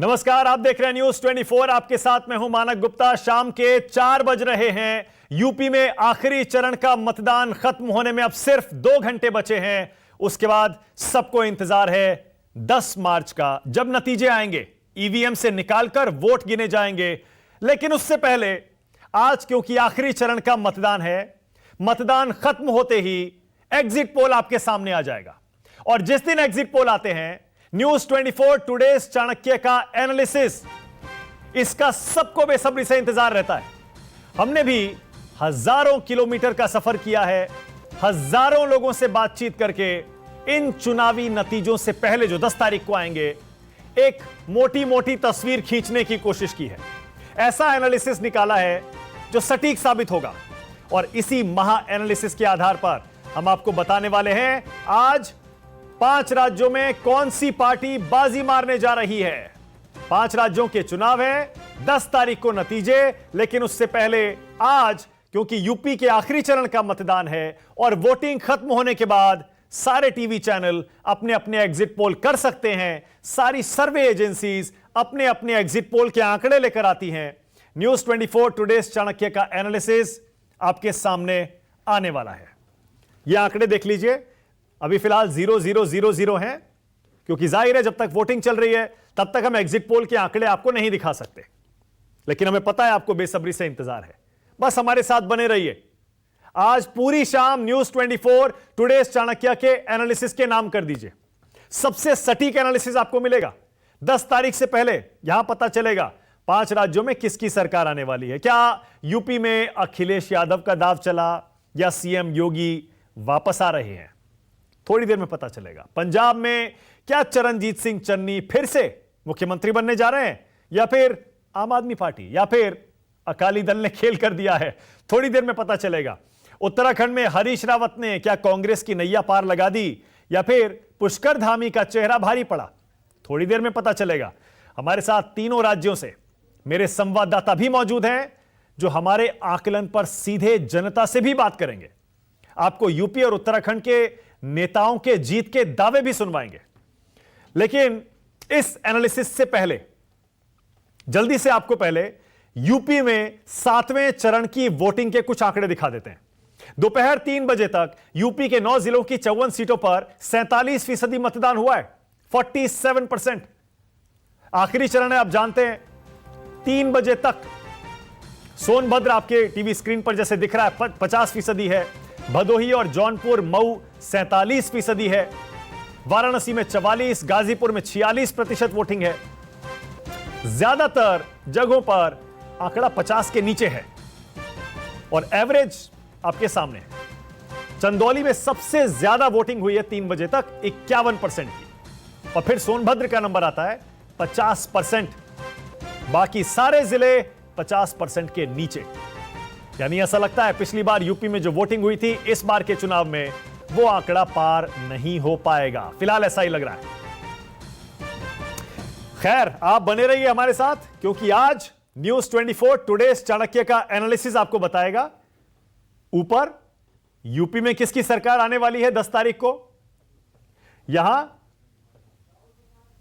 नमस्कार, आप देख रहे हैं न्यूज 24। आपके साथ मैं हूं मानक गुप्ता। शाम के 4 बज रहे हैं। यूपी में आखिरी चरण का मतदान खत्म होने में अब सिर्फ 2 घंटे बचे हैं। उसके बाद सबको इंतजार है 10 मार्च का, जब नतीजे आएंगे, ईवीएम से निकालकर वोट गिने जाएंगे। लेकिन उससे पहले आज, क्योंकि आखिरी चरण का मतदान है, मतदान खत्म होते ही एग्जिट पोल आपके सामने आ जाएगा। और जिस दिन एग्जिट पोल आते हैं, न्यूज 24 टुडेज चाणक्य का एनालिसिस, इसका सबको बेसब्री से इंतजार रहता है। हमने भी हजारों किलोमीटर का सफर किया है, हजारों लोगों से बातचीत करके इन चुनावी नतीजों से पहले जो 10 तारीख को आएंगे, एक मोटी मोटी तस्वीर खींचने की कोशिश की है। ऐसा एनालिसिस निकाला है जो सटीक साबित होगा। और इसी महा एनालिसिस के आधार पर हम आपको बताने वाले हैं आज 5 राज्यों में कौन सी पार्टी बाजी मारने जा रही है। 5 राज्यों के चुनाव हैं, 10 तारीख को नतीजे। लेकिन उससे पहले आज, क्योंकि यूपी के आखिरी चरण का मतदान है और वोटिंग खत्म होने के बाद सारे टीवी चैनल अपने अपने एग्जिट पोल कर सकते हैं, सारी सर्वे एजेंसीज अपने अपने एग्जिट पोल के आंकड़े लेकर आती हैं। न्यूज 24 टुडेज चाणक्य का एनालिसिस आपके सामने आने वाला है। यह आंकड़े देख लीजिए। अभी फिलहाल 0000 हैं, क्योंकि जाहिर है जब तक वोटिंग चल रही है तब तक हम एग्जिट पोल के आंकड़े आपको नहीं दिखा सकते। लेकिन हमें पता है आपको बेसब्री से इंतजार है। बस हमारे साथ बने रहिए। आज पूरी शाम न्यूज 24 टुडेज चाणक्य के एनालिसिस के नाम कर दीजिए। सबसे सटीक एनालिसिस आपको मिलेगा। 10 तारीख से पहले यहां पता चलेगा 5 राज्यों में किसकी सरकार आने वाली है। क्या यूपी में अखिलेश यादव का दाव चला या सीएम योगी वापस आ रहे हैं, थोड़ी देर में पता चलेगा। पंजाब में क्या चरणजीत सिंह चन्नी फिर से मुख्यमंत्री बनने जा रहे हैं, या फिर आम आदमी पार्टी, या फिर अकाली दल ने खेल कर दिया है, थोड़ी देर में पता चलेगा। उत्तराखंड में हरीश रावत ने क्या कांग्रेस की नैया पार लगा दी, या फिर पुष्कर धामी का चेहरा भारी पड़ा, थोड़ी देर में पता चलेगा। हमारे साथ तीनों राज्यों से मेरे संवाददाता भी मौजूद हैं, जो हमारे आकलन पर सीधे जनता से भी बात करेंगे। आपको यूपी और उत्तराखंड के नेताओं के जीत के दावे भी सुनवाएंगे। लेकिन इस एनालिसिस से पहले, जल्दी से आपको पहले यूपी में 7वें चरण की वोटिंग के कुछ आंकड़े दिखा देते हैं। दोपहर 3 बजे तक यूपी के 9 जिलों की 54 सीटों पर 47% मतदान हुआ है, 47%। आखिरी चरण है, आप जानते हैं, 3 बजे तक। सोनभद्र आपके टीवी स्क्रीन पर जैसे दिख रहा है 50% है, भदोही और जौनपुर मऊ 47% है, वाराणसी में 44, गाजीपुर में 46% वोटिंग है। ज्यादातर जगहों पर आंकड़ा 50 के नीचे है और एवरेज आपके सामने है। चंदौली में सबसे ज्यादा वोटिंग हुई है 3 बजे तक, 51% की। और फिर सोनभद्र का नंबर आता है 50%। बाकी सारे जिले 50% के नीचे। यानी ऐसा लगता है पिछली बार यूपी में जो वोटिंग हुई थी, इस बार के चुनाव में वो आंकड़ा पार नहीं हो पाएगा। फिलहाल ऐसा ही लग रहा है। खैर, आप बने रहिए हमारे साथ, क्योंकि आज न्यूज 24 टुडेज चाणक्य का एनालिसिस आपको बताएगा ऊपर यूपी में किसकी सरकार आने वाली है 10 तारीख को। यहां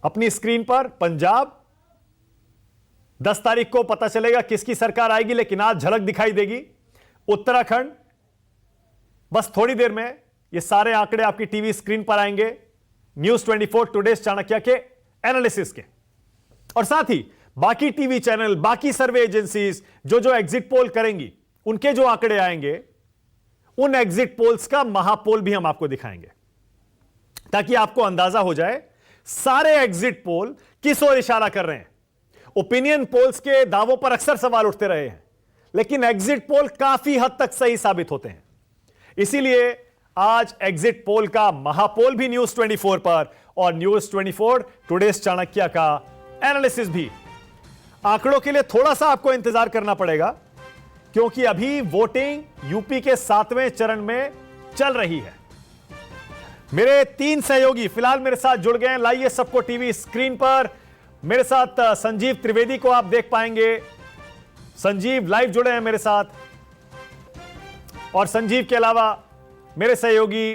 अपनी स्क्रीन पर पंजाब, 10 तारीख को पता चलेगा किसकी सरकार आएगी, लेकिन आज झलक दिखाई देगी। उत्तराखंड, बस थोड़ी देर में ये सारे आंकड़े आपकी टीवी स्क्रीन पर आएंगे न्यूज 24 टुडेज चाणक्य के एनालिसिस के। और साथ ही बाकी टीवी चैनल, बाकी सर्वे एजेंसीज जो एग्जिट पोल करेंगी, उनके जो आंकड़े आएंगे, उन एग्जिट पोल्स का महापोल भी हम आपको दिखाएंगे, ताकि आपको अंदाजा हो जाए सारे एग्जिट पोल किस ओर इशारा कर रहे हैं। ओपिनियन पोल्स के दावों पर अक्सर सवाल उठते रहे हैं, लेकिन एग्जिट पोल काफी हद तक सही साबित होते हैं। इसीलिए आज एग्जिट पोल का महापोल भी न्यूज 24 पर, और न्यूज 24 टुडेज चाणक्य का एनालिसिस भी। आंकड़ों के लिए थोड़ा सा आपको इंतजार करना पड़ेगा, क्योंकि अभी वोटिंग यूपी के 7वें चरण में चल रही है। मेरे 3 सहयोगी फिलहाल मेरे साथ जुड़ गए हैं। लाइए सबको टीवी स्क्रीन पर। मेरे साथ संजीव त्रिवेदी को आप देख पाएंगे। संजीव लाइव जुड़े हैं मेरे साथ, और संजीव के अलावा मेरे सहयोगी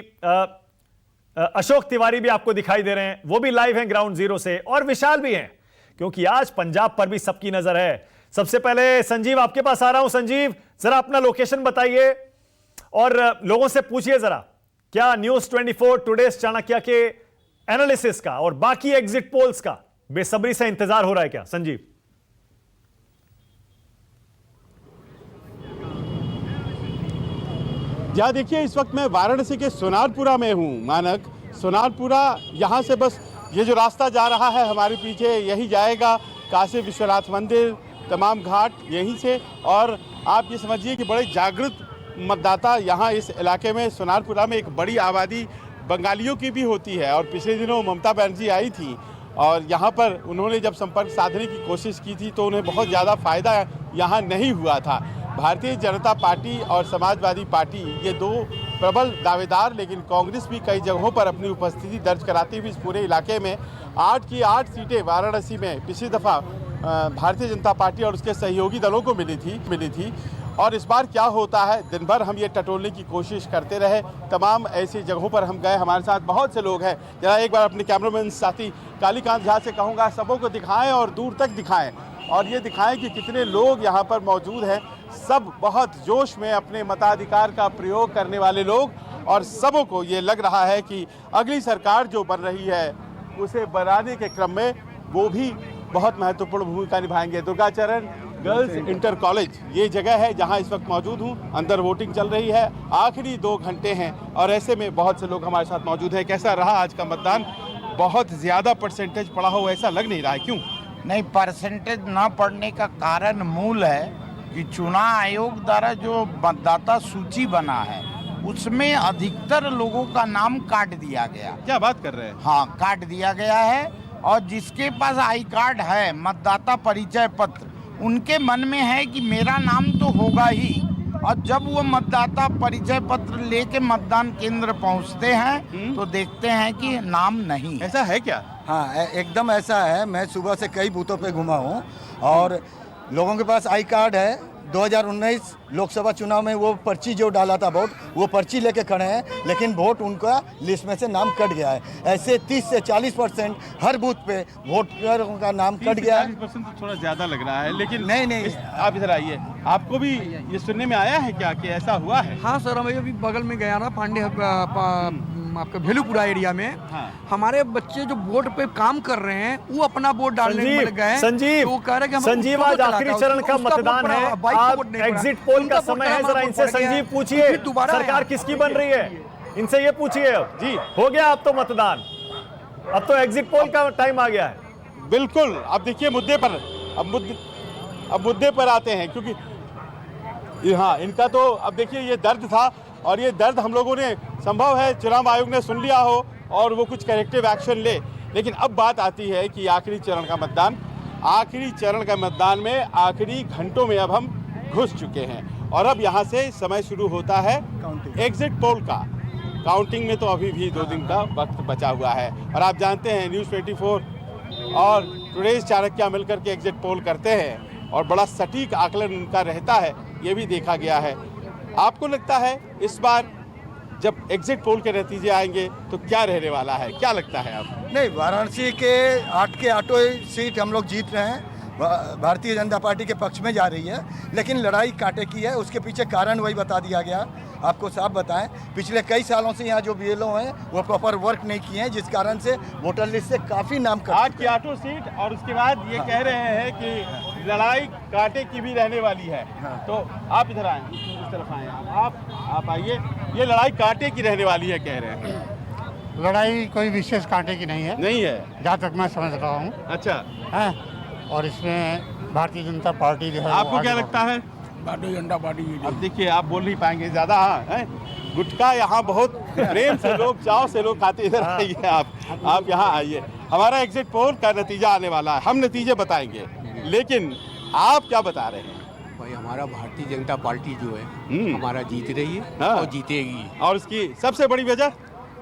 अशोक तिवारी भी आपको दिखाई दे रहे हैं, वो भी लाइव हैं ग्राउंड जीरो से, और विशाल भी हैं, क्योंकि आज पंजाब पर भी सबकी नजर है। सबसे पहले संजीव आपके पास आ रहा हूं। संजीव, जरा अपना लोकेशन बताइए और लोगों से पूछिए जरा, क्या न्यूज 24 टुडेज चाणक्य के एनालिसिस का और बाकी एग्जिट पोल्स का बेसब्री से इंतजार हो रहा है क्या? संजीव। या देखिए, इस वक्त मैं वाराणसी के सोनारपुरा में हूँ। मानक सोनारपुरा, यहाँ से बस ये जो रास्ता जा रहा है हमारे पीछे, यही जाएगा काशी विश्वनाथ मंदिर, तमाम घाट यहीं से। और आप ये समझिए कि बड़े जागृत मतदाता यहाँ इस इलाके में, सोनारपुरा में एक बड़ी आबादी बंगालियों की भी होती है। और पिछले दिनों ममता बनर्जी आई थी और यहाँ पर उन्होंने जब संपर्क साधने की कोशिश की थी तो उन्हें बहुत ज़्यादा फायदा यहाँ नहीं हुआ था। भारतीय जनता पार्टी और समाजवादी पार्टी, ये दो प्रबल दावेदार, लेकिन कांग्रेस भी कई जगहों पर अपनी उपस्थिति दर्ज कराती हुई इस पूरे इलाके में 8 की 8 सीटें वाराणसी में पिछली दफ़ा भारतीय जनता पार्टी और उसके सहयोगी दलों को मिली थी। और इस बार क्या होता है, दिन भर हम ये टटोलने की कोशिश करते रहे। तमाम ऐसी जगहों पर हम गए, हमारे साथ बहुत से लोग हैं। जरा एक बार अपने कैमरामैन साथी कालीकांत झा से कहूँगा, सबों को दिखाएं और दूर तक दिखाएं और ये दिखाएं कि कितने लोग यहाँ पर मौजूद हैं। सब बहुत जोश में अपने मताधिकार का प्रयोग करने वाले लोग, और सबों को ये लग रहा है कि अगली सरकार जो बन रही है उसे बनाने के क्रम में वो भी बहुत महत्वपूर्ण भूमिका निभाएंगे। दुर्गाचरण गर्ल्स इंटर कॉलेज ये जगह है जहां इस वक्त मौजूद हूं। अंदर वोटिंग चल रही है, आखिरी 2 घंटे हैं और ऐसे में बहुत से लोग हमारे साथ मौजूद हैं। कैसा रहा आज का मतदान? बहुत ज़्यादा परसेंटेज पड़ा हो ऐसा लग नहीं रहा है, क्यों? नहीं, परसेंटेज ना पड़ने का कारण मूल है कि चुनाव आयोग द्वारा जो मतदाता सूची बना है उसमें अधिकतर लोगों का नाम काट दिया गया। क्या बात कर रहे हैं? हाँ, काट दिया गया है। और जिसके पास आई कार्ड है, मतदाता परिचय पत्र, उनके मन में है कि मेरा नाम तो होगा ही। और जब वो मतदाता परिचय पत्र लेके मतदान केंद्र पहुंचते हैं तो देखते हैं कि नाम नहीं। ऐसा है क्या? हाँ, एकदम ऐसा है। मैं सुबह से कई बूथों पे घुमा हूँ और लोगों के पास आई कार्ड है। 2019 लोकसभा चुनाव में वो पर्ची जो डाला था वोट, वो पर्ची लेके खड़े हैं, लेकिन वोट उनका लिस्ट में से नाम कट गया है। ऐसे 30 से 40% हर बूथ पे वोटरों का नाम कट गया है। 40% तो थोड़ा ज़्यादा लग रहा है, लेकिन नहीं आप इधर आइए। आपको भी ये सुनने में आया है क्या कि ऐसा हुआ है? हाँ सर, हम अभी बगल में गया ना, पांडे आपका भेलूपुरा एरिया में। हाँ। हमारे बच्चे जो बोर्ड पे काम कर रहे हैं वो अपना वोट डालने में गए। संजीव, वो कह रहे कि संजीव आज आखिरी चरण का मतदान है, आप एग्जिट पोल का समय है, जरा इनसे संजीव पूछिए सरकार किसकी बन रही है, इनसे ये पूछिए। अब जी हो गया, अब तो मतदान, अब तो एग्जिट पोल का टाइम आ गया है। बिल्कुल। अब देखिए मुद्दे पर, अब मुद्दे पर आते हैं, क्योंकि हाँ, इनका तो अब देखिए ये दर्द था और ये दर्द हम लोगों ने, संभव है चुनाव आयोग ने सुन लिया हो और वो कुछ करेक्टिव एक्शन ले। लेकिन अब बात आती है कि आखिरी चरण का मतदान, आखिरी चरण का मतदान में आखिरी घंटों में अब हम घुस चुके हैं और अब यहाँ से समय शुरू होता है एग्जिट पोल का। काउंटिंग में तो अभी भी 2 दिन का वक्त बचा हुआ है और आप जानते हैं न्यूज़ 24 और टुडेज चाणक्य मिलकर के एग्जिट पोल करते हैं और बड़ा सटीक आकलन उनका रहता है, ये भी देखा गया है। आपको लगता है इस बार जब एग्जिट पोल के नतीजे आएंगे तो क्या रहने वाला है, क्या लगता है आपको? नहीं, वाराणसी के 8 के 8 सीट हम लोग जीत रहे हैं। भारतीय जनता पार्टी के पक्ष में जा रही है, लेकिन लड़ाई कांटे की है। उसके पीछे कारण वही बता दिया गया। आपको साफ बताएं, पिछले कई सालों से यहाँ जो बीएलओ हैं वो प्रॉपर वर्क नहीं किए हैं, जिस कारण से वोटर लिस्ट से काफ़ी नाम कट 8 की 8 सीट और उसके बाद ये कह रहे हैं कि लड़ाई कांटे की भी रहने वाली है। तो आप इधर आए, इस तरफ आए, आप आइए। ये लड़ाई कांटे की रहने वाली है कह रहे हैं। लड़ाई कोई विशेष कांटे की नहीं है, नहीं है जहाँ तक मैं समझ रहा हूँ। अच्छा है, और इसमें भारतीय जनता पार्टी जो है, आपको क्या लगता है? भारतीय जनता पार्टी। अब देखिए, आप बोल नहीं पाएंगे ज़्यादा। हाँ है, गुटखा यहाँ बहुत प्रेम से लोग, चाव से लोग खाते। इधर आइए, आप यहाँ आइए। हमारा एग्जिट पोल का नतीजा आने वाला है, हम नतीजे बताएंगे, लेकिन आप क्या बता रहे हैं? भाई, हमारा भारतीय जनता पार्टी जो है हमारा जीत रही है। हाँ। और जीतेगी। और उसकी सबसे बड़ी वजह?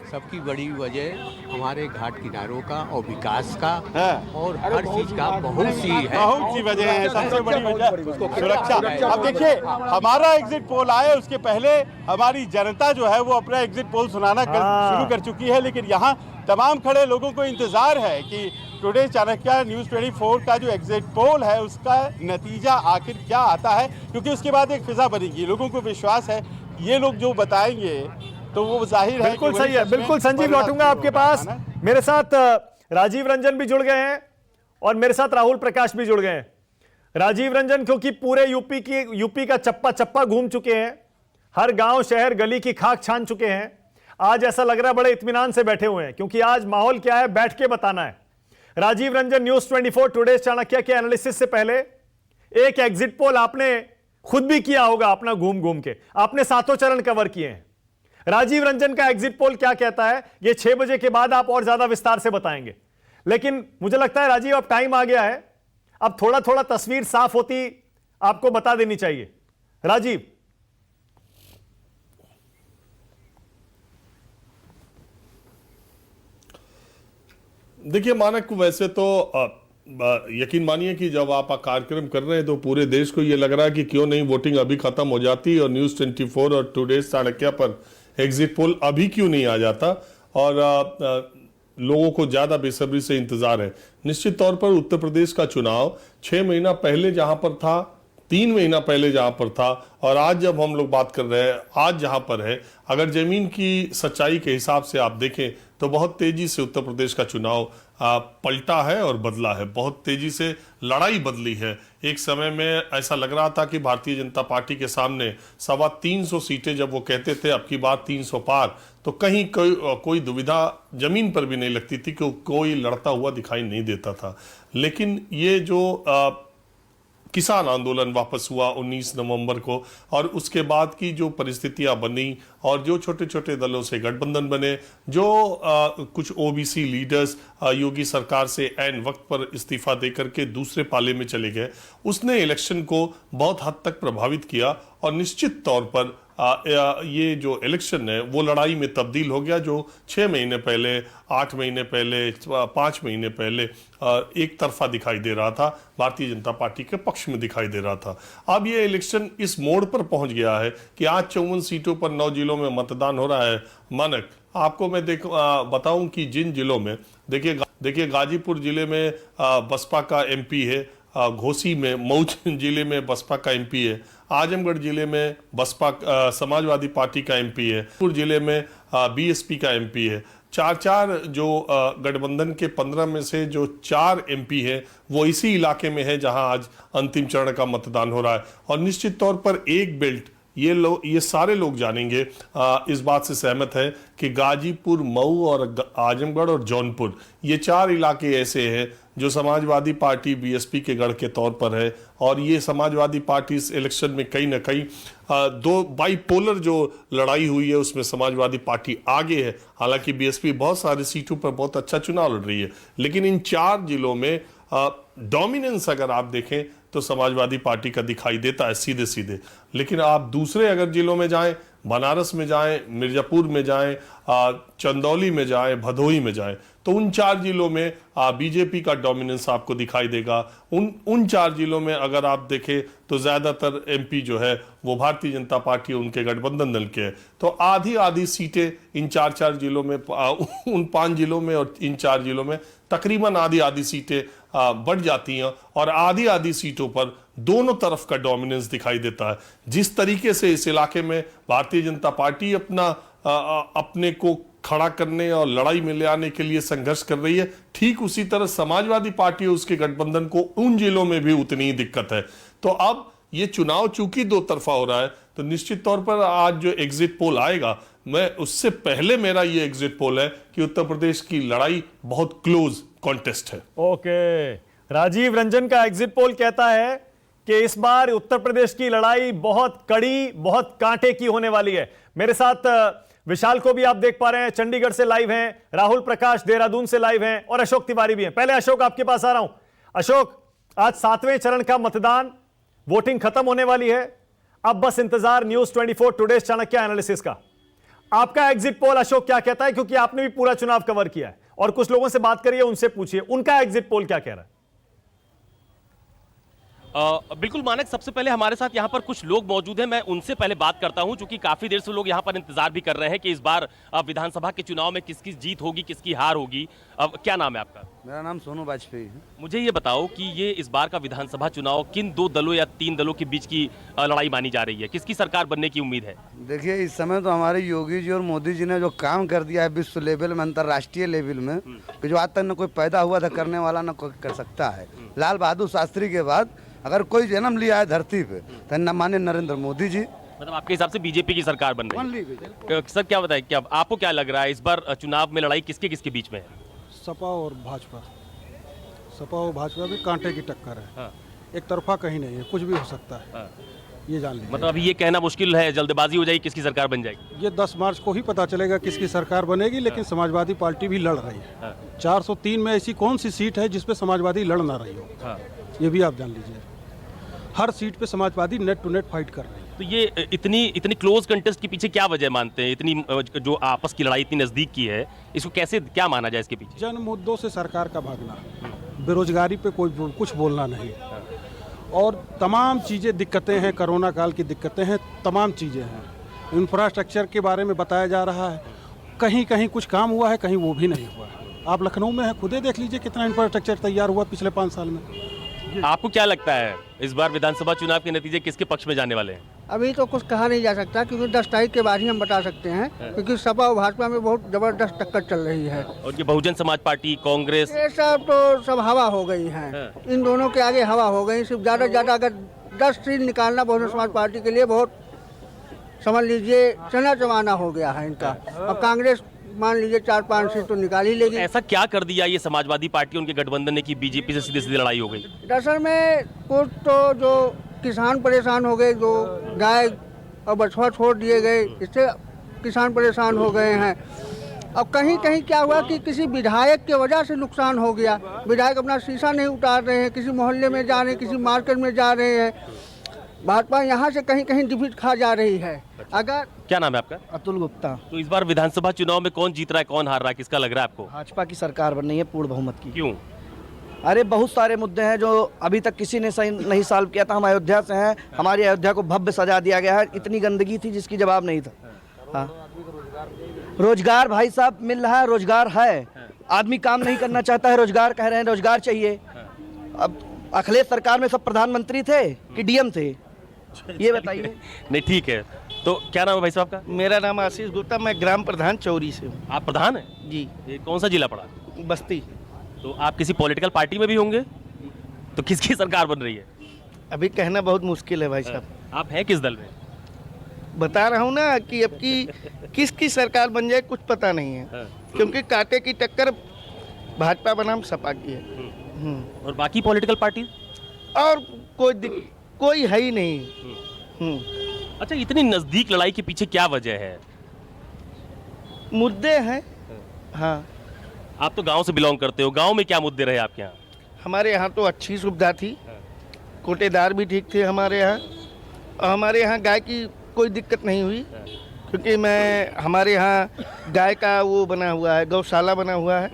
सबकी बड़ी वजह हमारे घाट किनारों का और विकास का हाँ। और हर चीज का बहुत सी वजह है। सबसे बड़ी वजह सुरक्षा। अब देखिए, हमारा एग्जिट पोल आए उसके पहले हमारी जनता जो है वो अपना एग्जिट पोल सुनाना शुरू कर चुकी है, लेकिन यहाँ तमाम खड़े लोगों को इंतज़ार है कि टुडे चाणक्य न्यूज़ 24 का जो एग्जिट पोल है उसका नतीजा आखिर क्या आता है, क्योंकि उसके बाद एक फिजा बनेगी। लोगों को विश्वास है ये लोग जो बताएंगे तो वो जाहिर है। बिल्कुल सही है, बिल्कुल। संजीव, लौटूंगा आपके पास। मेरे साथ राजीव रंजन भी जुड़ गए हैं और मेरे साथ राहुल प्रकाश भी जुड़ गए हैं। राजीव रंजन क्योंकि पूरे यूपी का चप्पा चप्पा घूम चुके हैं, हर गांव शहर गली की खाक छान चुके हैं। आज ऐसा लग रहा है बड़े इत्मीनान से बैठे हुए हैं, क्योंकि आज माहौल क्या है बैठ के बताना है। राजीव रंजन, न्यूज़ 24 टुडे चाणक्य के एनालिसिस से पहले एक एग्जिट पोल आपने खुद भी किया होगा, अपना घूम घूम के आपने 7 चरण कवर किए हैं। राजीव रंजन का एग्जिट पोल क्या कहता है ये 6 बजे के बाद आप और ज्यादा विस्तार से बताएंगे, लेकिन मुझे लगता है राजीव अब टाइम आ गया है, अब थोड़ा थोड़ा तस्वीर साफ होती आपको बता देनी चाहिए। राजीव। देखिए मानक, वैसे तो यकीन मानिए कि जब आप कार्यक्रम कर रहे हैं तो पूरे देश को ये लग रहा है कि क्यों नहीं वोटिंग अभी खत्म हो जाती और न्यूज़ 24 और टुडे चाणक्य पर एग्जिट पोल अभी क्यों नहीं आ जाता, और लोगों को ज्यादा बेसब्री से इंतजार है। निश्चित तौर पर उत्तर प्रदेश का चुनाव 6 महीना पहले जहां पर था, 3 महीना पहले जहां पर था, और आज जब हम लोग बात कर रहे हैं आज जहां पर है, अगर जमीन की सच्चाई के हिसाब से आप देखें तो बहुत तेजी से उत्तर प्रदेश का चुनाव पलटा है और बदला है। बहुत तेजी से लड़ाई बदली है। एक समय में ऐसा लग रहा था कि भारतीय जनता पार्टी के सामने 325 सीटें, जब वो कहते थे अब की बार 300 पार, तो कहीं कोई दुविधा जमीन पर भी नहीं लगती थी कि कोई लड़ता हुआ दिखाई नहीं देता था। लेकिन ये जो किसान आंदोलन वापस हुआ 19 नवंबर को, और उसके बाद की जो परिस्थितियां बनी और जो छोटे छोटे दलों से गठबंधन बने, जो कुछ ओबीसी लीडर्स योगी सरकार से ऐन वक्त पर इस्तीफा देकर के दूसरे पाले में चले गए, उसने इलेक्शन को बहुत हद तक प्रभावित किया। और निश्चित तौर पर ये जो इलेक्शन है वो लड़ाई में तब्दील हो गया, जो 6 महीने पहले, 8 महीने पहले, 5 महीने पहले एक तरफा दिखाई दे रहा था, भारतीय जनता पार्टी के पक्ष में दिखाई दे रहा था। अब ये इलेक्शन इस मोड़ पर पहुंच गया है कि आज 54 सीटों पर 9 जिलों में मतदान हो रहा है। मानक, आपको मैं बताऊं कि जिन जिलों में देखिए गाजीपुर जिले में बसपा का एमपी है, घोसी में, मऊ जिले में बसपा का एमपी है, आजमगढ़ जिले में बसपा समाजवादी पार्टी का एमपी है, पुर जिले में बीएसपी का एमपी है। 4 जो गठबंधन के 15 में से जो 4 एमपी है वो इसी इलाके में है जहां आज अंतिम चरण का मतदान हो रहा है। और निश्चित तौर पर एक बेल्ट, ये सारे लोग जानेंगे, इस बात से सहमत है कि गाजीपुर, मऊ और आजमगढ़ और जौनपुर, ये 4 इलाके ऐसे हैं जो समाजवादी पार्टी बीएसपी के गढ़ के तौर पर है। और ये समाजवादी पार्टी इस इलेक्शन में कहीं ना कहीं 2 बाइपोलर जो लड़ाई हुई है उसमें समाजवादी पार्टी आगे है। हालांकि बीएसपी बहुत सारी सीटों पर बहुत अच्छा चुनाव लड़ रही है, लेकिन इन 4 जिलों में डोमिनेंस अगर आप देखें तो समाजवादी पार्टी का दिखाई देता है सीधे सीधे। लेकिन आप दूसरे अगर जिलों में जाएं, बनारस में जाएं, मिर्जापुर में जाएं, चंदौली में जाएं, भदोही में जाएं, तो उन 4 जिलों में बीजेपी का डोमिनेंस आपको दिखाई देगा। उन 4 जिलों में अगर आप देखें तो ज्यादातर एमपी जो है वो भारतीय जनता पार्टी उनके गठबंधन दल के हैं। तो आधी सीटें इन 4 जिलों में, उन 5 जिलों में और इन 4 जिलों में तकरीबन आधी सीटें बढ़ जाती हैं, और आधी सीटों पर दोनों तरफ का डोमिनेंस दिखाई देता है। जिस तरीके से इस इलाके में भारतीय जनता पार्टी अपने को खड़ा करने और लड़ाई में ले आने के लिए संघर्ष कर रही है, ठीक उसी तरह समाजवादी पार्टी उसके गठबंधन को उन जिलों में भी उतनी ही दिक्कत है। तो अब ये चुनाव चूंकि 2 तरफा हो रहा है, तो निश्चित तौर पर आज जो एग्जिट पोल आएगा, मैं उससे पहले मेरा ये एग्जिट पोल है कि उत्तर प्रदेश की लड़ाई बहुत क्लोज कॉन्टेस्ट है। ओके, राजीव रंजन का एग्जिट पोल कहता है कि इस बार उत्तर प्रदेश की लड़ाई बहुत कड़ी, बहुत कांटे की होने वाली है। मेरे साथ विशाल को भी आप देख पा रहे हैं, चंडीगढ़ से लाइव हैं, राहुल प्रकाश देहरादून से लाइव हैं, और अशोक तिवारी भी हैं। पहले अशोक आपके पास आ रहा हूं। अशोक, आज 7वें चरण का मतदान, वोटिंग खत्म होने वाली है, अब बस इंतजार न्यूज़ 24 टुडे चाणक्य एनालिसिस का। आपका एग्जिट पोल अशोक क्या कहता है, क्योंकि आपने भी पूरा चुनाव कवर किया है और कुछ लोगों से बात करिए, उनसे पूछिए उनका एग्जिट पोल क्या कह रहा है। बिल्कुल मानक, सबसे पहले हमारे साथ यहाँ पर कुछ लोग मौजूद हैं, मैं उनसे पहले बात करता हूँ, क्योंकि काफी देर से लोग यहाँ पर इंतजार भी कर रहे हैं कि इस बार विधानसभा के चुनाव में किसकी जीत होगी, किसकी हार होगी। अब क्या नाम है आपका? मेरा नाम सोनू वाजपेयी है। मुझे ये बताओ कि ये इस बार का विधानसभा चुनाव किन 2 दलों या 3 दलों के बीच की लड़ाई मानी जा रही है? किसकी सरकार बनने की उम्मीद है? देखिए, इस समय तो हमारे योगी जी और मोदी जी ने जो काम कर दिया है विश्व लेवल में, अंतर्राष्ट्रीय लेवल में, कि जो आज तक न कोई पैदा हुआ था करने वाला न कोई कर सकता है। लाल बहादुर शास्त्री के बाद अगर कोई जन्म लिया है धरती पे तो न माने नरेंद्र मोदी जी। मतलब आपके हिसाब से बीजेपी की सरकार बन रही है? सर क्या बताए, क्या आपको क्या लग रहा है इस बार चुनाव में लड़ाई किसके किसके बीच में है? सपा और भाजपा। सपा और भाजपा भी कांटे की टक्कर है। हाँ। एक तरफा कहीं नहीं है, कुछ भी हो सकता है। हाँ। ये जान लीजिए। मतलब अभी ये कहना मुश्किल है, जल्दबाजी हो जाएगी, किसकी सरकार बन जाएगी? ये 10 मार्च को ही पता चलेगा किसकी सरकार बनेगी, लेकिन समाजवादी पार्टी भी लड़ रही है। हाँ। 403 में ऐसी कौन सी सीट है जिसपे समाजवादी लड़ ना रही हो? हाँ। ये भी आप जान लीजिए। हर सीट पे Samajwadi net to net fight कर रही है। तो ये इतनी क्लोज कंटेस्ट के पीछे क्या वजह मानते हैं? इतनी जो आपस की लड़ाई इतनी नजदीक की है, इसको कैसे क्या माना जाए इसके पीछे? जन मुद्दों से सरकार का भागना, बेरोजगारी पे कोई कुछ बोलना नहीं, और तमाम चीज़ें दिक्कतें हैं, कोरोना काल की दिक्कतें हैं, तमाम चीज़ें हैं। इंफ्रास्ट्रक्चर के बारे में बताया जा रहा है, कहीं कहीं कुछ काम हुआ है, कहीं वो भी नहीं हुआ है। आप लखनऊ में हैं, खुदे देख लीजिए कितना इंफ्रास्ट्रक्चर तैयार हुआ पिछले 5 साल में। आपको क्या लगता है इस बार विधानसभा चुनाव के नतीजे किसके पक्ष में जाने वाले हैं? अभी तो कुछ कहा नहीं जा सकता, क्योंकि 10 तारीख के बाद ही हम बता सकते हैं, क्योंकि सपा और भाजपा में बहुत जबरदस्त टक्कर चल रही है। और ये बहुजन समाज पार्टी, कांग्रेस, ये सब हवा हो गई है। इन दोनों के आगे हवा हो गई। सिर्फ ज़्यादा से ज़्यादा अगर 10 सीट निकालना बहुजन समाज पार्टी के लिए बहुत, समझ लीजिए, चना चबाना हो गया है इनका। अब कांग्रेस मान लीजिए 4-5 सीट तो निकाल ही लेगी। ऐसा क्या कर दिया ये समाजवादी पार्टी, उनके गठबंधन ने, की बीजेपी से सीधे सीधे लड़ाई हो गई? दरअसल में कुछ तो जो किसान परेशान हो गए, जो गाय और बछवा छोड़ दिए गए, इससे किसान परेशान हो गए हैं। अब कहीं कहीं क्या हुआ कि किसी विधायक की वजह से नुकसान हो गया। विधायक अपना शीशा नहीं उतार रहे हैं, किसी मोहल्ले में जा रहे हैं, किसी मार्केट में जा रहे हैं। भाजपा यहाँ से कहीं कहीं डिफीट खा जा रही है। अगर क्या नाम है आपका? अतुल गुप्ता। तो इस बार विधानसभा चुनाव में कौन जीत रहा है, कौन हार रहा है, किसका लग रहा है आपको? भाजपा की सरकार बन रही है पूर्ण बहुमत की। क्यों? अरे बहुत सारे मुद्दे हैं जो अभी तक किसी ने सही नहीं सॉल्व किया था। हम अयोध्या से हैं, हमारी अयोध्या को भव्य सजा दिया गया है। इतनी गंदगी थी जिसकी जवाब नहीं था। हाँ, रोजगार भाई साहब मिल रहा है, रोजगार है। आदमी काम नहीं करना चाहता है, रोजगार कह रहे हैं, रोजगार चाहिए। अब अखिलेश सरकार में सब प्रधानमंत्री थे कि डीएम थे, ये बताइए। नहीं, ठीक है। तो क्या नाम है भाई साहब का? मेरा नाम आशीष गुप्ता, मैं ग्राम प्रधान चौरी से हूँ। आप प्रधान हैं जी? ये कौन सा जिला पड़ा? बस्ती। तो आप किसी पॉलिटिकल पार्टी में भी होंगे, तो किसकी सरकार बन रही है? अभी कहना बहुत मुश्किल है भाई साहब। आप हैं किस दल में? बता रहा हूँ ना कि अब की किसकी सरकार बन जाए कुछ पता नहीं है, क्योंकि कांटे की टक्कर भाजपा बनाम सपा की है। और बाकी पॉलिटिकल पार्टी और कोई है ही नहीं। अच्छा, इतनी नजदीक लड़ाई के पीछे क्या वजह है? मुद्दे हैं। हाँ, आप तो गांव से बिलोंग करते हो, गांव में क्या मुद्दे रहे आपके यहाँ? हमारे यहाँ तो अच्छी सुविधा थी, कोटेदार भी ठीक थे हमारे यहाँ, और हमारे यहाँ गाय की कोई दिक्कत नहीं हुई, क्योंकि हमारे यहाँ गाय का वो बना हुआ है, गौशाला बना हुआ है,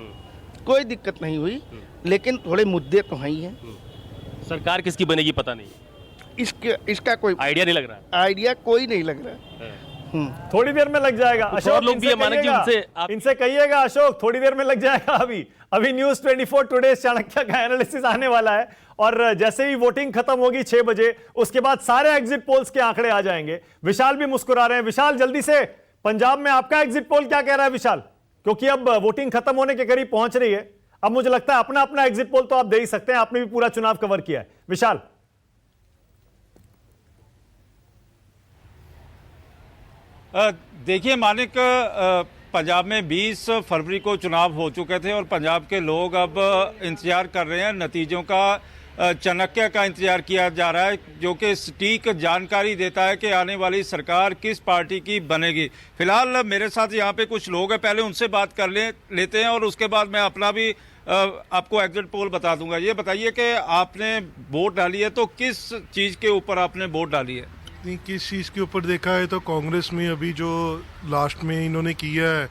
कोई दिक्कत नहीं हुई। लेकिन थोड़े मुद्दे तो हैं ही हैं। सरकार किसकी बनेगी पता नहीं, इसका कोई आइडिया नहीं लग रहा। आइडिया कोई नहीं लग रहा। थोड़ी देर में लग जाएगा। अशोक लोग भी है मानक जी, इनसे कहिएगा अशोक, थोड़ी देर में लग जाएगा। अभी न्यूज़ 24 टुडे चाणक्य का एनालिसिस आने वाला है, और जैसे ही वोटिंग खत्म होगी 6 बजे, उसके बाद सारे एग्जिट पोल्स के आंकड़े आ जाएंगे। विशाल भी मुस्कुरा रहे हैं। विशाल, जल्दी से पंजाब में आपका एग्जिट पोल क्या कह रहा है विशाल? क्योंकि अब वोटिंग खत्म होने के करीब पहुंच रही है। अब मुझे लगता है अपना अपना एग्जिट पोल तो आप दे ही सकते हैं, आपने भी पूरा चुनाव कवर किया है। विशाल। देखिए मानिक, पंजाब में 20 फरवरी को चुनाव हो चुके थे और पंजाब के लोग अब इंतजार कर रहे हैं नतीजों का। चाणक्य का इंतजार किया जा रहा है, जो कि सटीक जानकारी देता है कि आने वाली सरकार किस पार्टी की बनेगी। फिलहाल मेरे साथ यहाँ पे कुछ लोग हैं, पहले उनसे बात कर लेते हैं और उसके बाद मैं अपना भी आपको एग्जिट पोल बता दूंगा। ये बताइए कि आपने वोट डाली है तो किस चीज़ के ऊपर आपने वोट डाली है? किस चीज़ के ऊपर देखा है तो कांग्रेस में अभी जो लास्ट में इन्होंने किया है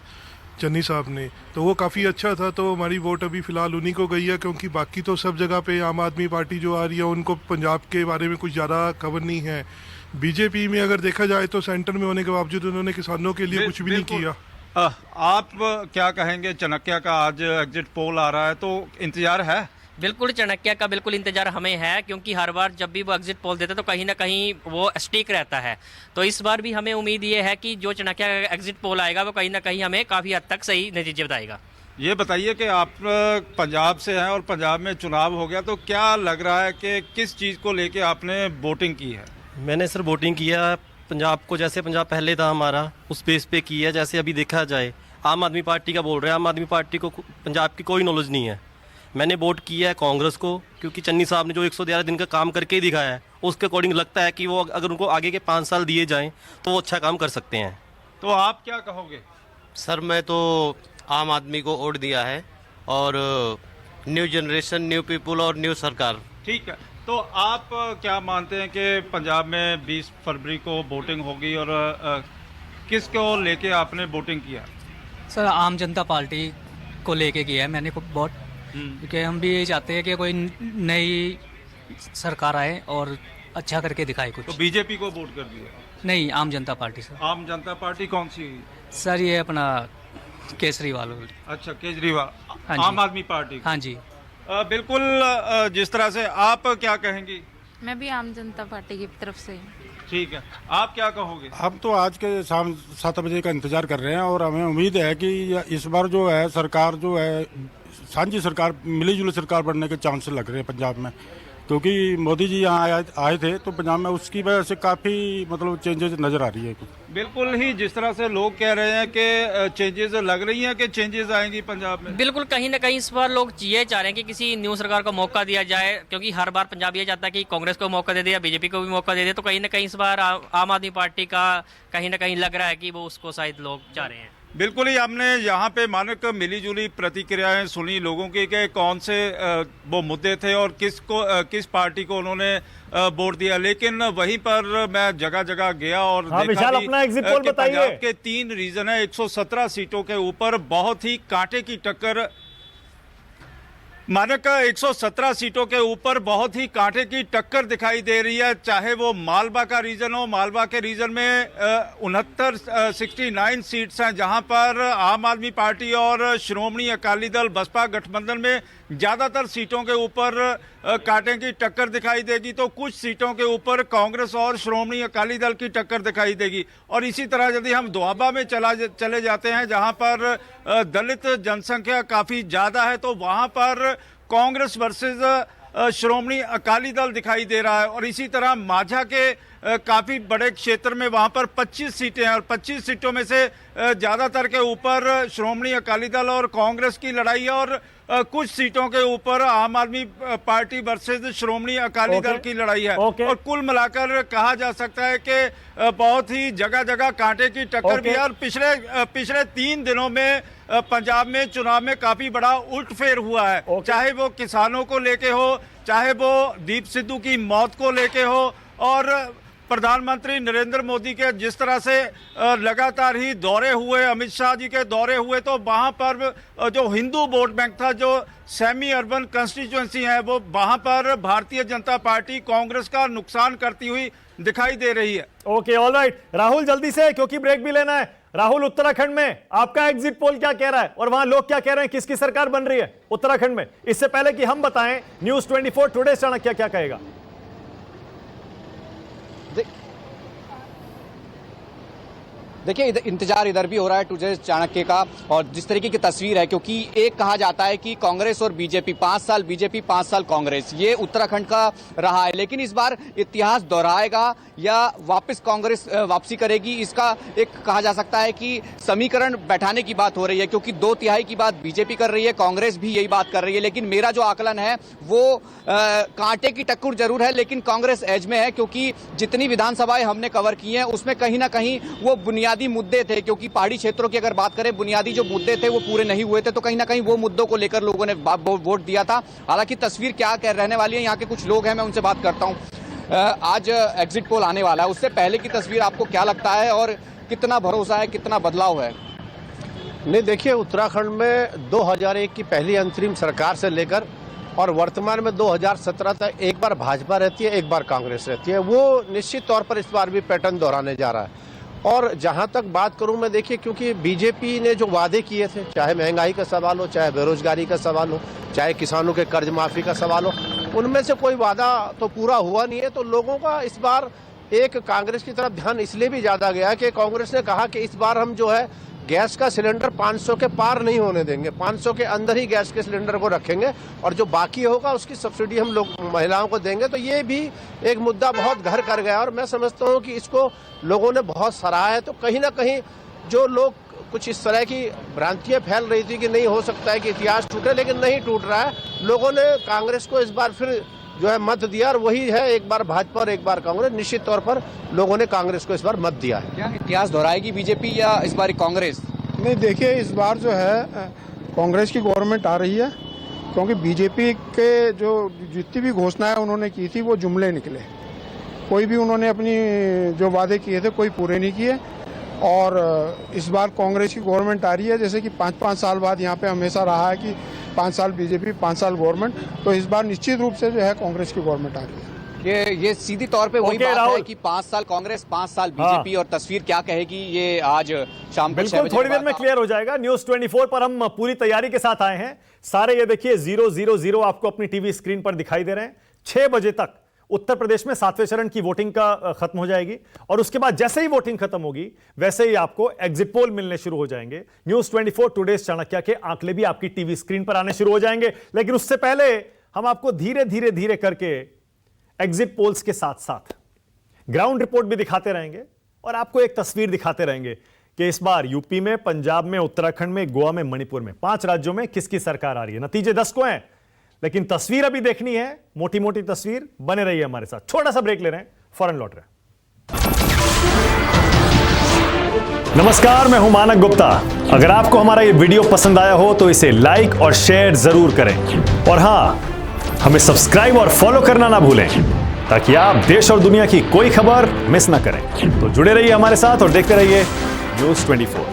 चन्नी साहब ने, तो वो काफ़ी अच्छा था। तो हमारी वोट अभी फ़िलहाल उन्हीं को गई है, क्योंकि बाकी तो सब जगह पे आम आदमी पार्टी जो आ रही है उनको पंजाब के बारे में कुछ ज़्यादा खबर नहीं है। बीजेपी में अगर देखा जाए तो सेंटर में होने के बावजूद उन्होंने किसानों के लिए कुछ भी नहीं किया। आप क्या कहेंगे? चाणक्य का आज एग्जिट पोल आ रहा है, तो इंतजार है? बिल्कुल, चाणक्य का बिल्कुल इंतजार हमें है, क्योंकि हर बार जब भी वो एग्जिट पोल देते तो कहीं ना कहीं वो स्टिक रहता है। तो इस बार भी हमें उम्मीद ये है कि जो चाणक्य का एग्जिट पोल आएगा वो कहीं ना कहीं हमें काफ़ी हद तक सही नतीजे बताएगा। ये बताइए कि आप पंजाब से हैं और पंजाब में चुनाव हो गया, तो क्या लग रहा है कि किस चीज़ को लेके आपने वोटिंग की है? मैंने सर वोटिंग किया पंजाब को, जैसे पंजाब पहले था हमारा उस बेस पे की है। जैसे अभी देखा जाए आम आदमी पार्टी का बोल रहे हैं, आम आदमी पार्टी को पंजाब की कोई नॉलेज नहीं है। मैंने वोट किया है कांग्रेस को, क्योंकि चन्नी साहब ने जो 111 दिन का काम करके ही दिखाया है उसके अकॉर्डिंग लगता है कि वो अगर उनको आगे के 5 साल दिए जाएं तो वो अच्छा काम कर सकते हैं। तो आप क्या कहोगे? सर मैं तो आम आदमी को वोट दिया है, और न्यू जनरेशन, न्यू पीपल और न्यू सरकार। ठीक है, तो आप क्या मानते हैं कि पंजाब में 20 फरवरी को वोटिंग होगी, और किसको लेके आपने वोटिंग किया? सर आम जनता पार्टी को लेके किया है मैंने वोट, क्योंकि हम भी यही चाहते हैं कि कोई नई सरकार आए और अच्छा करके दिखाए कुछ। तो बीजेपी को वोट कर दिया? नहीं, आम जनता पार्टी सर। आम जनता पार्टी कौन सी? सर ये अपना केजरीवाल। अच्छा, केजरीवाल। हाँ, आम आदमी पार्टी। हाँ जी। बिल्कुल, जिस तरह से आप क्या कहेंगी? मैं भी आम जनता पार्टी की तरफ से। ठीक है, आप क्या कहोगे? हम तो आज के शाम 7 बजे का इंतजार कर रहे हैं, और हमें उम्मीद है कि इस बार जो है सरकार जो है साझी सरकार, मिली जुली सरकार बनने के चांस लग रहे हैं पंजाब में, क्योंकि मोदी जी यहाँ आए थे तो पंजाब में उसकी वजह से काफ़ी मतलब चेंजेस नज़र आ रही है। बिल्कुल ही जिस तरह से लोग कह रहे हैं कि चेंजेस लग रही हैं, कि चेंजेस आएंगी पंजाब में। बिल्कुल, कहीं ना कहीं इस बार लोग ये चाह रहे हैं कि किसी न्यू सरकार को मौका दिया जाए, क्योंकि हर बार पंजाब ये चाहता है कि कांग्रेस को मौका दे दे या बीजेपी को भी मौका दे दे। तो कहीं ना कहीं इस बार आम आदमी पार्टी का कहीं ना कहीं लग रहा है कि वो उसको शायद लोग चाह रहे हैं। बिल्कुल ही, हमने यहाँ पे मानक मिली जुली प्रतिक्रियाएं सुनी लोगों की कि कौन से वो मुद्दे थे और किस पार्टी को उन्होंने वोट दिया। लेकिन वहीं पर मैं जगह जगह गया और देखा भी कि पंजाब के 3 रीजन है, 117 सीटों के ऊपर बहुत ही कांटे की टक्कर। मानक 117 सीटों के ऊपर बहुत ही कांटे की टक्कर दिखाई दे रही है, चाहे वो मालवा का रीजन हो। मालवा के रीजन में 69 सीट्स हैं, जहां पर आम आदमी पार्टी और श्रोमणी अकाली दल बसपा गठबंधन में ज़्यादातर सीटों के ऊपर कांटे की टक्कर दिखाई देगी, तो कुछ सीटों के ऊपर कांग्रेस और श्रोमणी अकाली दल की टक्कर दिखाई देगी। और इसी तरह यदि हम दोआबा में चले जाते हैं, जहां पर दलित जनसंख्या काफ़ी ज़्यादा है, तो वहां पर कांग्रेस वर्सेस श्रोमणी अकाली दल दिखाई दे रहा है। और इसी तरह माझा के काफ़ी बड़े क्षेत्र में वहां पर 25 सीटें हैं, और 25 सीटों में से ज़्यादातर के ऊपर श्रोमणी अकाली दल और कांग्रेस की लड़ाई है, और कुछ सीटों के ऊपर आम आदमी पार्टी वर्सेस श्रोमणी अकाली दल की लड़ाई है। और कुल मिलाकर कहा जा सकता है कि बहुत ही जगह जगह कांटे की टक्कर भी है। और पिछले 3 दिनों में पंजाब में चुनाव में काफी बड़ा उल्टफेर हुआ है, चाहे वो किसानों को लेके हो, चाहे वो दीप सिद्धू की मौत को लेके हो, और प्रधानमंत्री नरेंद्र मोदी के जिस तरह से लगातार ही दौरे हुए, अमित शाह जी के दौरे हुए, तो वहां पर जो हिंदू वोट बैंक था, जो सेमी अर्बन कंस्टिट्यूएंसी है, वो वहां पर भारतीय जनता पार्टी कांग्रेस का नुकसान करती हुई दिखाई दे रही है। ओके, ऑलराइट राहुल, जल्दी से क्योंकि ब्रेक भी लेना है। राहुल, उत्तराखंड में आपका एग्जिट पोल क्या कह रहा है और वहां लोग क्या कह रहे हैं, किसकी सरकार बन रही है उत्तराखंड में? इससे पहले कि हम बताएं, न्यूज़ 24 टुडे चाणक्य क्या कहेगा। देखिए, इंतजार इधर भी हो रहा है टुडे चाणक्य का, और जिस तरीके की तस्वीर है, क्योंकि एक कहा जाता है कि कांग्रेस और बीजेपी 5 साल बीजेपी 5 साल कांग्रेस, ये उत्तराखंड का रहा है। लेकिन इस बार इतिहास दोहराएगा या वापस कांग्रेस वापसी करेगी, इसका एक कहा जा सकता है कि समीकरण बैठाने की बात हो रही है, क्योंकि 2/3 की बात बीजेपी कर रही है, कांग्रेस भी यही बात कर रही है। लेकिन मेरा जो आकलन है वो कांटे की टक्कर जरूर है, लेकिन कांग्रेस एज में है, क्योंकि जितनी विधानसभाएं हमने कवर की हैं उसमें कहीं ना कहीं वो बुनियादी मुद्दे थे, क्योंकि पहाड़ी क्षेत्रों की अगर बात करें, बुनियादी जो मुद्दे थे वो पूरे नहीं हुए थे, तो कहीं ना कहीं वो मुद्दों को लेकर लोगों ने वोट दिया था। हालांकि तस्वीर क्या रहने वाली है, यहाँ के कुछ लोग हैं, मैं उनसे बात करता हूँ। आज एग्जिट पोल आने वाला है, उससे पहले की तस्वीर आपको क्या लगता है और कितना भरोसा है, कितना बदलाव है? नहीं, देखिए उत्तराखंड में 2001 की पहली अंतरिम सरकार से लेकर और वर्तमान में 2017 तक एक बार भाजपा रहती है, एक बार कांग्रेस रहती है। वो निश्चित तौर पर इस बार भी पैटर्न दोहराने जा रहा है। और जहां तक बात करूं मैं, देखिए क्योंकि बीजेपी ने जो वादे किए थे, चाहे महंगाई का सवाल हो, चाहे बेरोजगारी का सवाल हो, चाहे किसानों के कर्ज माफी का सवाल हो, उनमें से कोई वादा तो पूरा हुआ नहीं है। तो लोगों का इस बार एक कांग्रेस की तरफ ध्यान इसलिए भी ज्यादा गया कि कांग्रेस ने कहा कि इस बार हम जो है गैस का सिलेंडर 500 के पार नहीं होने देंगे, 500 के अंदर ही गैस के सिलेंडर को रखेंगे और जो बाकी होगा उसकी सब्सिडी हम लोग महिलाओं को देंगे। तो ये भी एक मुद्दा बहुत घर कर गया और मैं समझता हूँ कि इसको लोगों ने बहुत सराहा है। तो कहीं ना कहीं जो लोग कुछ इस तरह की भ्रांतियां फैल रही थी कि नहीं हो सकता है कि इतिहास टूटे, लेकिन नहीं टूट रहा है। लोगों ने कांग्रेस को इस बार फिर जो है मत दिया और वही है, एक बार भाजपा और एक बार कांग्रेस। निश्चित तौर पर लोगों ने कांग्रेस को इस बार मत दिया है। क्या इतिहास दोहराएगी बीजेपी या इस बार कांग्रेस? नहीं, देखिए इस बार जो है कांग्रेस की गवर्नमेंट आ रही है, क्योंकि बीजेपी के जो जितनी भी घोषणाएं उन्होंने की थी वो जुमले निकले। कोई भी उन्होंने अपनी जो वादे किए थे कोई पूरे नहीं किए। और इस बार कांग्रेस की गवर्नमेंट आ रही है, जैसे कि 5-5 साल बाद यहाँ पे हमेशा रहा है कि 5 साल बीजेपी 5 साल गवर्नमेंट, तो इस बार निश्चित रूप से जो है कांग्रेस की गवर्नमेंट आ रही है। ये सीधी तौर पे वही बात है कि 5 साल कांग्रेस 5 साल बीजेपी। और तस्वीर क्या कहेगी ये आज शाम को 6 बजे थोड़ी देर में क्लियर हो जाएगा। न्यूज 24 पर हम पूरी तैयारी के साथ आए हैं। सारे ये देखिए 000 आपको अपनी टीवी स्क्रीन पर दिखाई दे रहे हैं। 6 बजे तक उत्तर प्रदेश में 7वें चरण की वोटिंग का खत्म हो जाएगी और उसके बाद जैसे ही वोटिंग खत्म होगी वैसे ही आपको एग्जिट पोल मिलने शुरू हो जाएंगे। न्यूज 24 टुडेज चाणक्य के आंकड़े भी आपकी टीवी स्क्रीन पर आने शुरू हो जाएंगे। लेकिन उससे पहले हम आपको धीरे धीरे धीरे करके एग्जिट पोल्स के साथ साथ ग्राउंड रिपोर्ट भी दिखाते रहेंगे और आपको एक तस्वीर दिखाते रहेंगे कि इस बार यूपी में, पंजाब में, उत्तराखंड में, गोवा में, मणिपुर में 5 राज्यों में किसकी सरकार आ रही है। नतीजे 10 को हैं, लेकिन तस्वीर अभी देखनी है, मोटी मोटी तस्वीर। बने रहिए हमारे साथ। छोटा सा ब्रेक ले रहे हैं, फौरन लौट रहे हैं। नमस्कार, मैं हूं मानक गुप्ता। अगर आपको हमारा ये वीडियो पसंद आया हो तो इसे लाइक और शेयर जरूर करें और हां, हमें सब्सक्राइब और फॉलो करना ना भूलें ताकि आप देश और दुनिया की कोई खबर मिस ना करें। तो जुड़े रहिए हमारे साथ और देखते रहिए न्यूज 24।